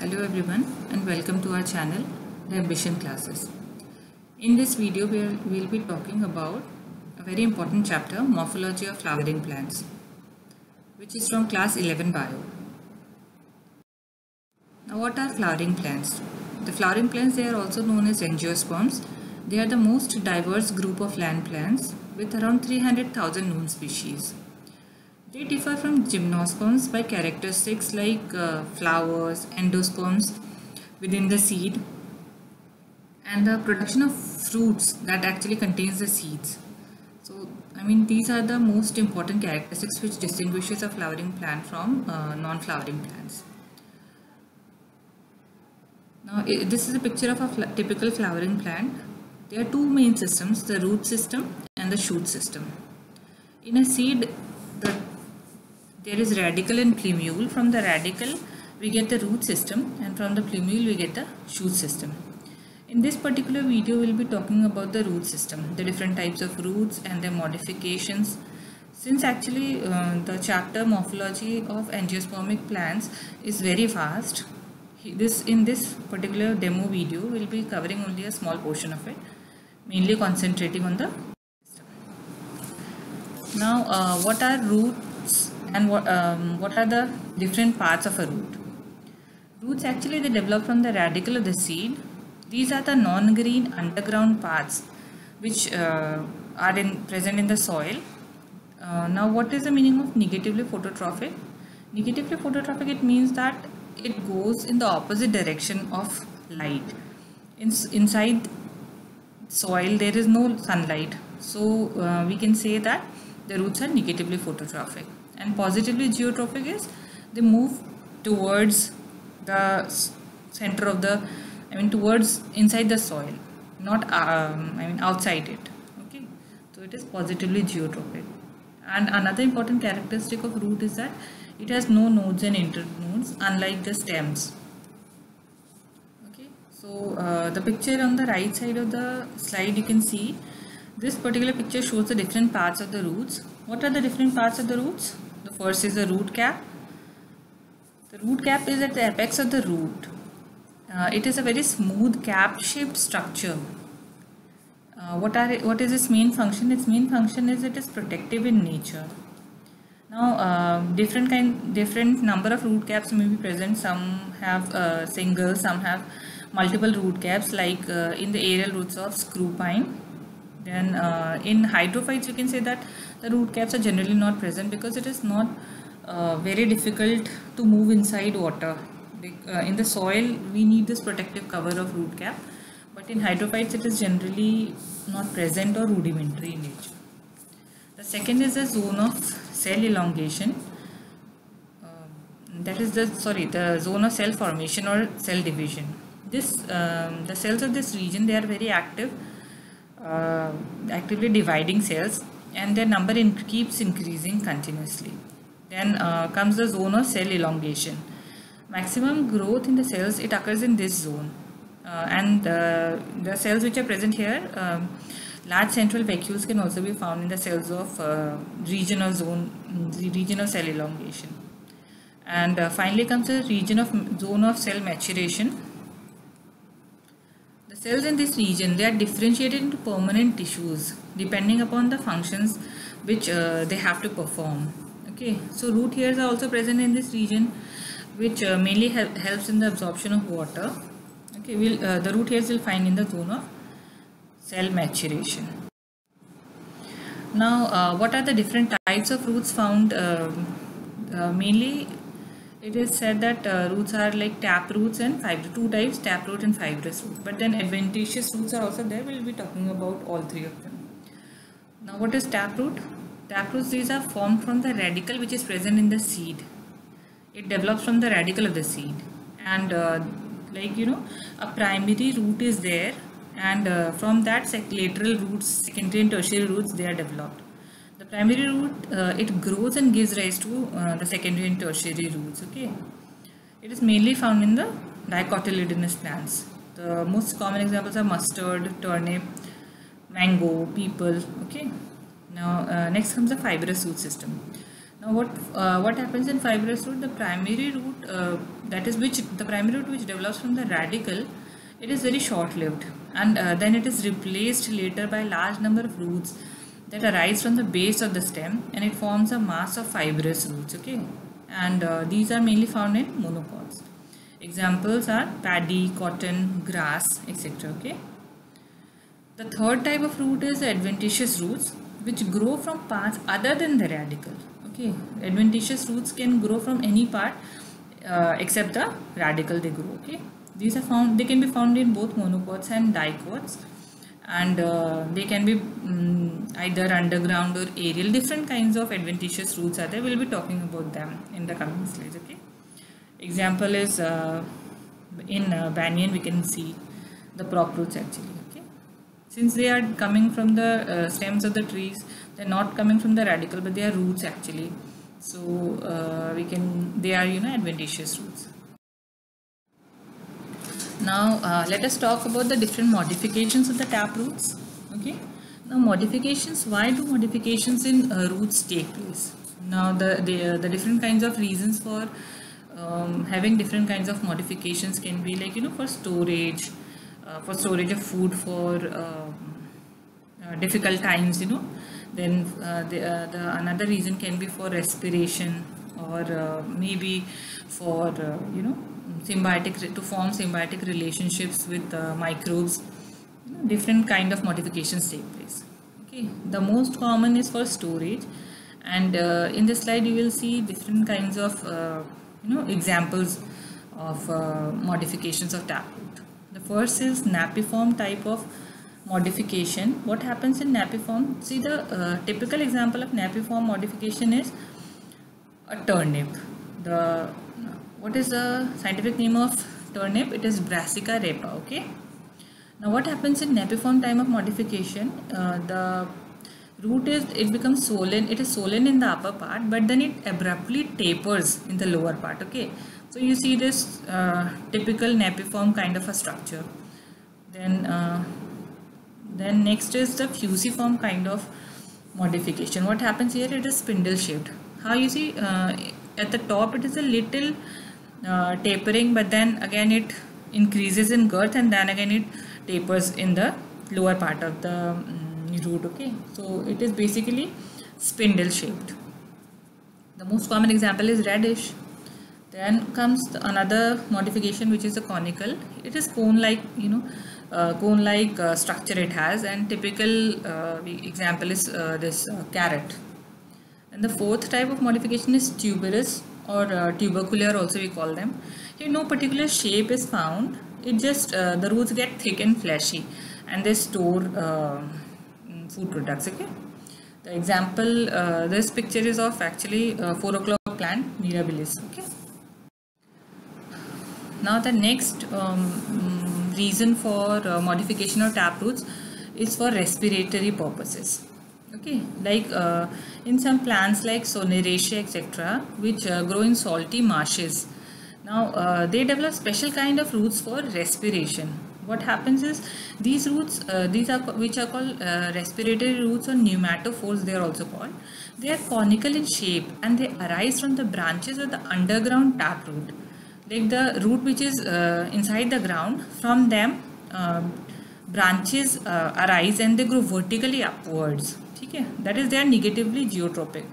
Hello everyone and welcome to our channel, The Ambition Classes. In this video, we'll be talking about a very important chapter, Morphology of Flowering Plants, which is from class 11 Bio. Now what are flowering plants? The flowering plants, they are also known as angiosperms. They are the most diverse group of land plants with around 300,000 known species. They differ from gymnosperms by characteristics like flowers, endosperms within the seed, and the production of fruits that actually contains the seeds. So, these are the most important characteristics which distinguishes a flowering plant from non-flowering plants. Now, this is a picture of a typical flowering plant. There are two main systems, the root system and the shoot system. In a seed, there is radicle and plumule. From the radicle, we get the root system, and from the plumule, we get the shoot system. In this particular video, we'll be talking about the root system, the different types of roots and their modifications. Since actually the chapter Morphology of Angiospermic Plants is very vast, in this particular demo video, we'll be covering only a small portion of it, mainly concentrating on the system. Now, what are roots? And what are the different parts of a root? Roots actually they develop from the radicle of the seed. These are the non-green underground parts which are present in the soil. Now what is the meaning of negatively phototrophic? Negatively phototrophic, it means that it goes in the opposite direction of light. Inside soil there is no sunlight. So we can say that the roots are negatively phototrophic. And positively geotrophic is they move towards the center of the, towards inside the soil, not outside it. Okay, so it is positively geotrophic. And another important characteristic of root is that it has no nodes and internodes, unlike the stems. Okay, so the picture on the right side of the slide, you can see this particular picture shows the different parts of the roots. What are the different parts of the roots? The first is the root cap. The root cap is at the apex of the root. It is a very smooth cap-shaped structure. What is its main function? Its main function is it is protective in nature. Now, different number of root caps may be present. Some have single, some have multiple root caps, like in the aerial roots of screw pine. Then in hydrophytes, you can say that the root caps are generally not present because it is not very difficult to move inside water. In the soil, we need this protective cover of root cap, but in hydrophytes, it is generally not present or rudimentary in nature. The second is the zone of cell elongation. That is the zone of cell formation or cell division. The cells of this region, they are very active. Actively dividing cells, and their number keeps increasing continuously. Then comes the zone of cell elongation. Maximum growth in the cells, it occurs in this zone, and the cells which are present here, large central vacuoles can also be found in the cells of region of cell elongation. And finally comes the zone of cell maturation. The cells in this region, they are differentiated into permanent tissues depending upon the functions which they have to perform. Okay, so root hairs are also present in this region, which mainly helps in the absorption of water. Okay, the root hairs will find in the zone of cell maturation. Now, what are the different types of roots found? Mainly, it is said that roots are like tap roots and two types, tap root and fibrous root. But then adventitious roots are also there. We will be talking about all three of them. Now, what is tap root? Tap roots, these are formed from the radicle which is present in the seed. It develops from the radicle of the seed. And a primary root is there. And from that, lateral roots, secondary and tertiary roots, they are developed. The primary root, it grows and gives rise to the secondary and tertiary roots. Okay, it is mainly found in the dicotyledonous plants. The most common examples are mustard, turnip, mango, peepal. Okay, now next comes the fibrous root system. Now what happens in fibrous root? The primary root the primary root which develops from the radicle, it is very short lived, and then it is replaced later by large number of roots that arise from the base of the stem, and it forms a mass of fibrous roots. Okay, and these are mainly found in monocots. Examples are paddy, cotton, grass, etc. Okay. The third type of root is the adventitious roots, which grow from parts other than the radicle. Okay, adventitious roots can grow from any part except the radicle they grow. Okay, these are found. They can be found in both monocots and dicots, and they can be either underground or aerial. Different kinds of adventitious roots are there. We'll be talking about them in the coming slides. Okay, example is in banyan we can see the prop roots actually. Since they are coming from the stems of the trees, they are not coming from the radicle, but they are roots actually. So they are adventitious roots. Now let us talk about the different modifications of the tap roots. Okay. Now modifications. Why do modifications in roots take place? Now the different kinds of reasons for having different kinds of modifications can be like for storage. For storage of food for difficult times, then the another reason can be for respiration, or maybe for to form symbiotic relationships with microbes. Different kind of modifications take place. Okay, the most common is for storage, and in this slide you will see different kinds of examples of modifications of taproot. The first is napiform type of modification. What happens in napiform? See, the typical example of napiform modification is a turnip. What is the scientific name of turnip? It is Brassica rapa. Okay. Now, what happens in napiform type of modification? The root becomes swollen. It is swollen in the upper part, but then it abruptly tapers in the lower part. Okay. So you see this typical napiform kind of a structure. Then next is the fusiform kind of modification. What happens here? It is spindle shaped. How you see at the top it is a little tapering, but then again it increases in girth, and then again it tapers in the lower part of the root. Okay, so it is basically spindle shaped. The most common example is radish. Then comes another modification, which is a conical. It is cone-like, structure it has, and typical example is this carrot. And the fourth type of modification is tuberous or tubercular, also we call them. Here no particular shape is found. It just the roots get thick and fleshy, and they store food products. Okay. The example, this picture is of actually 4 o'clock plant, mirabilis. Okay. Now the next reason for modification of taproots is for respiratory purposes. Okay, like in some plants like Soneraceae etc., which grow in salty marshes. Now they develop special kind of roots for respiration. What happens is these roots, which are called respiratory roots or pneumatophores, they are also called. They are conical in shape, and they arise from the branches of the underground taproot. Like the root which is inside the ground, from them branches arise and they grow vertically upwards. Okay? That is, they are negatively geotropic.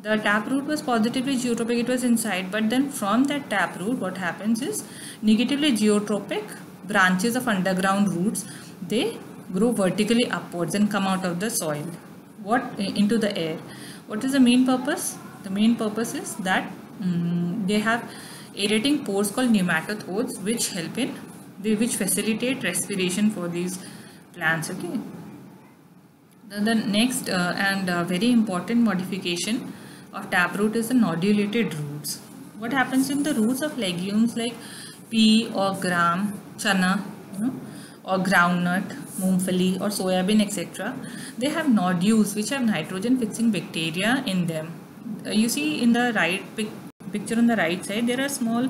The taproot was positively geotropic, it was inside, but then from that taproot what happens is negatively geotropic branches of underground roots, they grow vertically upwards and come out of the soil into the air. What is the main purpose? The main purpose is that they have aerating pores called pneumatopods, which facilitate respiration for these plants. Okay. The next and very important modification of taproot is the nodulated roots. What happens in the roots of legumes like pea or gram, chana, or groundnut, mungfali or soybean etc. They have nodules which have nitrogen fixing bacteria in them. You see in the right picture on the right side, there are small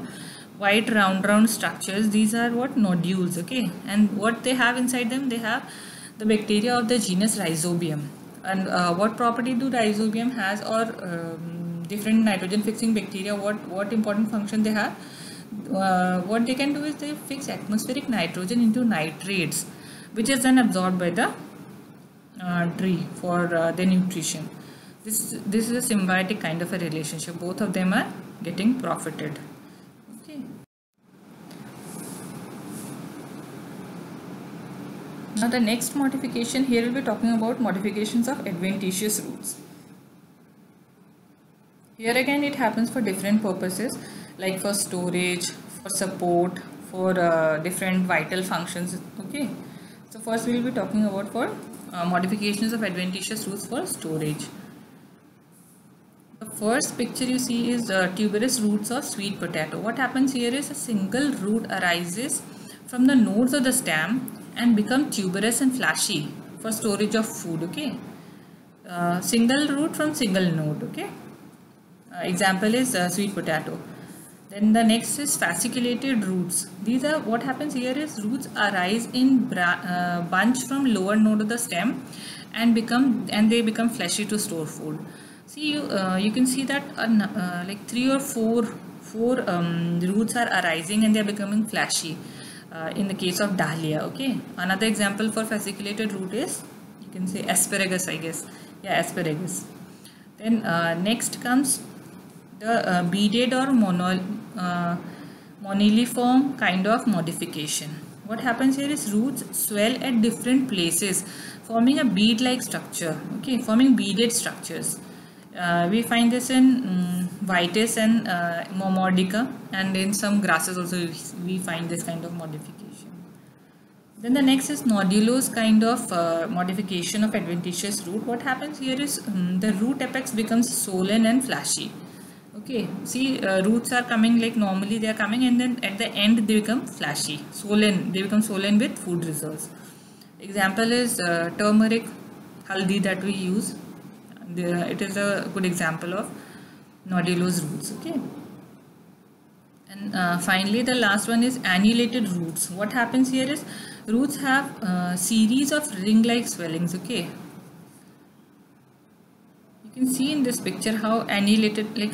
white round structures. These are what? Nodules. Okay, and what they have inside them? They have the bacteria of the genus Rhizobium. And what property do Rhizobium has, or different nitrogen fixing bacteria, what important function they have? What they can do is they fix atmospheric nitrogen into nitrates, which is then absorbed by the tree for their nutrition. This is a symbiotic kind of a relationship. Both of them are getting profited. Okay. Now the next modification, here we'll be talking about modifications of adventitious roots. Here again it happens for different purposes, like for storage, for support, for different vital functions. Okay. So first we will be talking about for modifications of adventitious roots for storage. The first picture you see is tuberous roots of sweet potato. What happens here is a single root arises from the nodes of the stem and become tuberous and fleshy for storage of food. Okay. Single root from single node. Okay. Example is sweet potato. Then the next is fasciculated roots. These are, what happens here is roots arise in bunch from lower node of the stem and they become fleshy to store food. See, you can see that like 3 or 4 roots are arising and they are becoming fleshy in the case of dahlia. Okay. Another example for fasciculated root is, you can say asparagus, I guess. Yeah, asparagus. Then next comes the beaded or moniliform kind of modification. What happens here is roots swell at different places, forming a bead-like structure. Okay, forming beaded structures. We find this in vitis and momordica, and in some grasses also we find this kind of modification. Then the next is nodulose kind of modification of adventitious root. What happens here is the root apex becomes swollen and fleshy. Okay, see, roots are coming like normally they are coming, and then at the end they become fleshy, swollen. They become swollen with food reserves. Example is turmeric, haldi that we use. It is a good example of nodulose roots. Okay. And finally the last one is annulated roots. What happens here is roots have series of ring-like swellings. Okay. You can see in this picture how annulated, like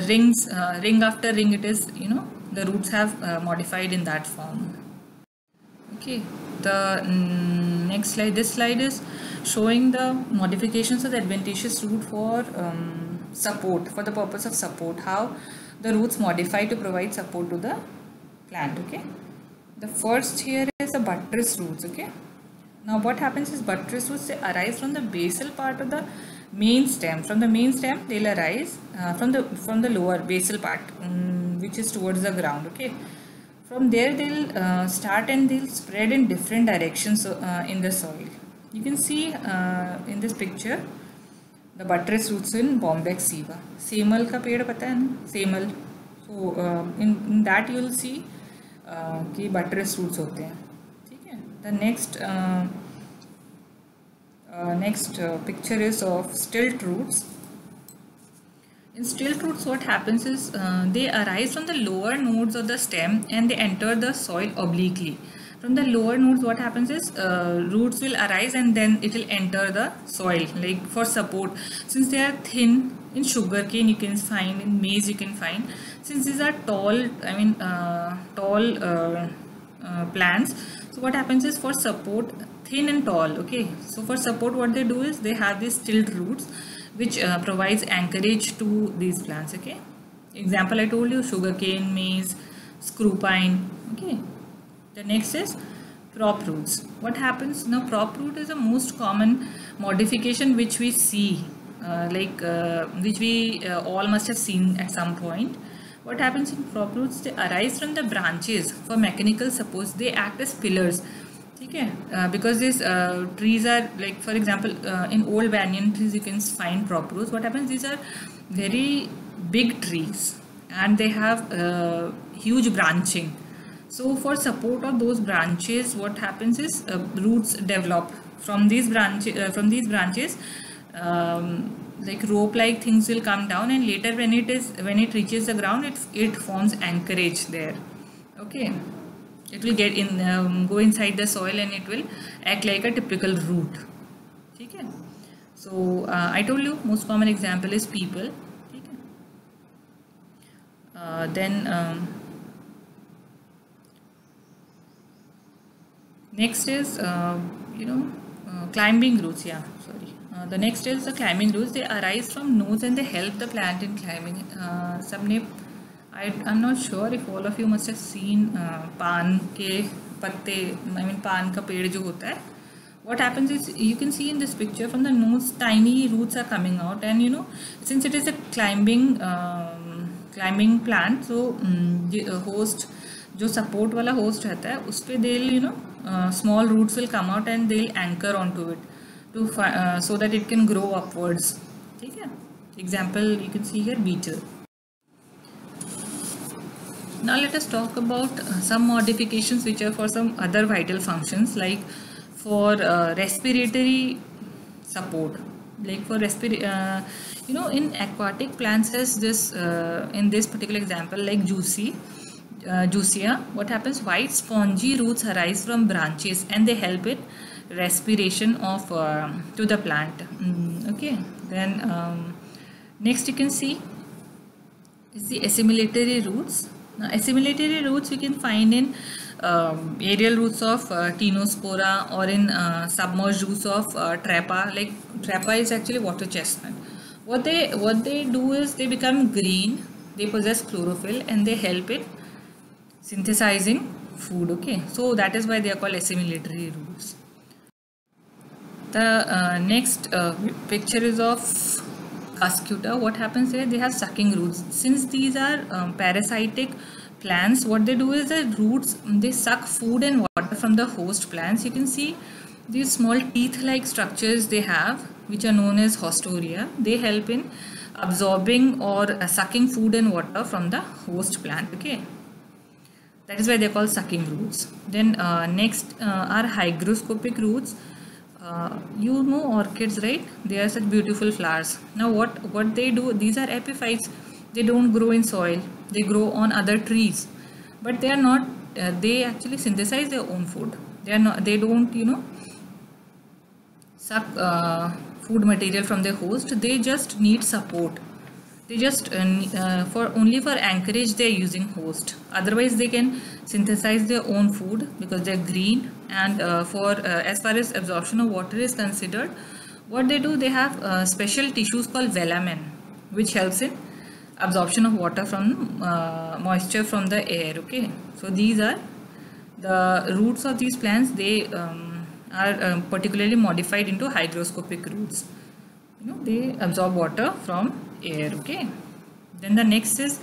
rings, ring after ring it is, you know, the roots have modified in that form. Okay, the next slide, this slide is showing the modifications of the adventitious root for support, for the purpose of support, how the roots modify to provide support to the plant. Okay, the first here is the buttress roots. Okay, now what happens is buttress roots, they arise from the basal part of the main stem. From the main stem they'll arise from the lower basal part, which is towards the ground. Okay, from there they'll start and they'll spread in different directions in the soil. You can see in this picture the buttress roots in Bombyx sativa. Semal का पेड़ पता है ना, semal. So in that you will see कि buttress roots होते हैं. ठीक है. The next picture is of stilt roots. In stilt roots, what happens is they arise from the lower nodes of the stem and they enter the soil obliquely. From the lower nodes, what happens is roots will arise and then it will enter the soil, like for support. Since they are thin, in sugarcane you can find, in maize you can find. Since these are tall, plants, so what happens is for support, thin and tall. Okay, so for support what they do is they have these stilt roots which provides anchorage to these plants. Okay, example I told you, sugarcane, maize, screw pine. Okay, the next is prop roots. What happens now? Prop root is the most common modification which we see, which we all must have seen at some point. What happens in prop roots? They arise from the branches for mechanical support. They act as pillars. Okay, because these trees are, like for example in old banyan trees you can find prop roots. What happens? These are very big trees and they have huge branching. So for support of those branches, what happens is roots develop from these branches. Like rope-like things will come down, and later when it reaches the ground, it forms anchorage there. Okay. It will get in, go inside the soil and it will act like a typical root. Okay. So I told you most common example is people. Okay. Then next is climbing roots. Yeah, sorry. The next is the climbing roots. They arise from nodes and they help the plant in climbing. I'm not sure if all of you must have seen pan ke patte. I mean pan ka ped jo hota hai. What happens is, you can see in this picture, from the nodes tiny roots are coming out, and since it is a climbing plant, so host जो support वाला host रहता है उस पे they'll small roots will come out and they'll anchor onto it to so that it can grow upwards. ठीक है? Example you can see here, beetle. Now let us talk about some modifications which are for some other vital functions, like for respiratory support. Like for in aquatic plants, as this in this particular example, like Juicea, what happens? White spongy roots arise from branches and they help it respiration of to the plant. Okay. Then next you can see is the assimilatory roots. Now assimilatory roots we can find in aerial roots of Tinospora, or in submerged roots of Trappa. Like Trappa is actually water chestnut. What they do is they become green, they possess chlorophyll, and they help it synthesizing food. Okay, so that is why they are called assimilatory roots. The next picture is of Cuscuta. What happens here? They have sucking roots. Since these are parasitic plants, what they do is the roots, they suck food and water from the host plants. You can see these small teeth-like structures they have, which are known as haustoria. They help in absorbing or sucking food and water from the host plant. Okay, that is why they are called sucking roots. Then next are hygroscopic roots. You know orchids, right? They are such beautiful flowers. Now what they do, these are epiphytes. They don't grow in soil, they grow on other trees, but they are not they actually synthesize their own food. They don't suck food material from their host. They just need support. They just only for anchorage they are using host. Otherwise they can synthesize their own food because they are green. And as far as absorption of water is considered, what they do, they have special tissues called velamen, which helps in absorption of water from moisture from the air. Okay, so these are the roots of these plants. They are particularly modified into hygroscopic roots. They absorb water from air. Okay, then the next is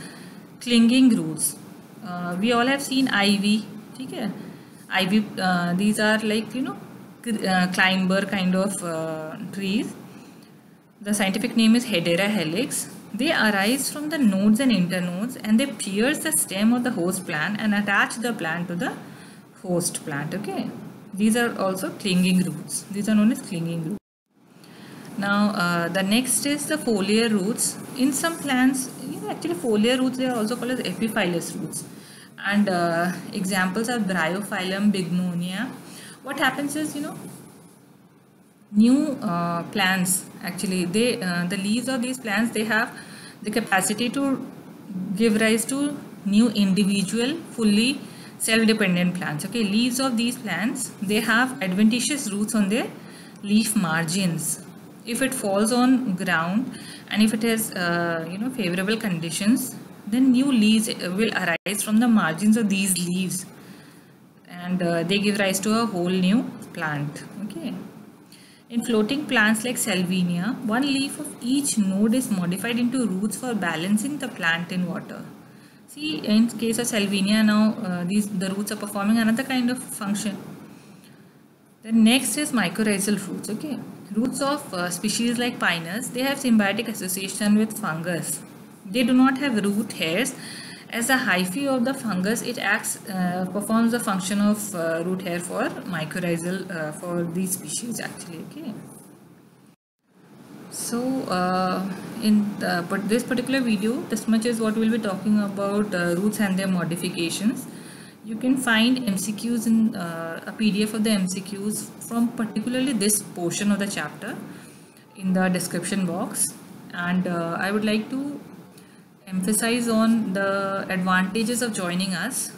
clinging roots. We all have seen ivy. Okay, ivy, these are like climber kind of trees. The scientific name is Hedera helix. They arise from the nodes and internodes, and they pierce the stem of the host plant and attach the plant to the host plant. Okay, these are also clinging roots. These are known as clinging roots. Now the next is the foliar roots. In some plants, actually foliar roots, they are also called as epiphyllous roots. And examples are Bryophyllum, Bignonia. What happens is, new plants, actually the leaves of these plants, they have the capacity to give rise to new individual fully self-dependent plants. Okay, leaves of these plants, they have adventitious roots on their leaf margins. If it falls on ground and if it has favorable conditions, then new leaves will arise from the margins of these leaves, and they give rise to a whole new plant. Okay. In floating plants like Salvinia, one leaf of each node is modified into roots for balancing the plant in water. See, in case of Salvinia, now the roots are performing another kind of function. The next is mycorrhizal roots. Okay, roots of species like Pinus, they have symbiotic association with fungus. They do not have root hairs. As a hyphae of the fungus, it performs the function of root hair for mycorrhizal for these species actually. Okay. So in this particular video, this much is what we'll be talking about roots and their modifications. You can find MCQs in a PDF of the MCQs from particularly this portion of the chapter in the description box. And I would like to emphasize on the advantages of joining us.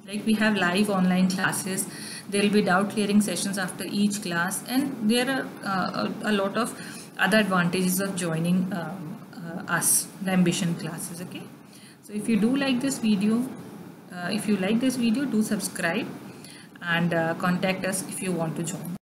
Like we have live online classes, there will be doubt clearing sessions after each class, and there are a lot of other advantages of joining us, the Ambition classes. Okay, so if you do like this video, do subscribe and contact us if you want to join.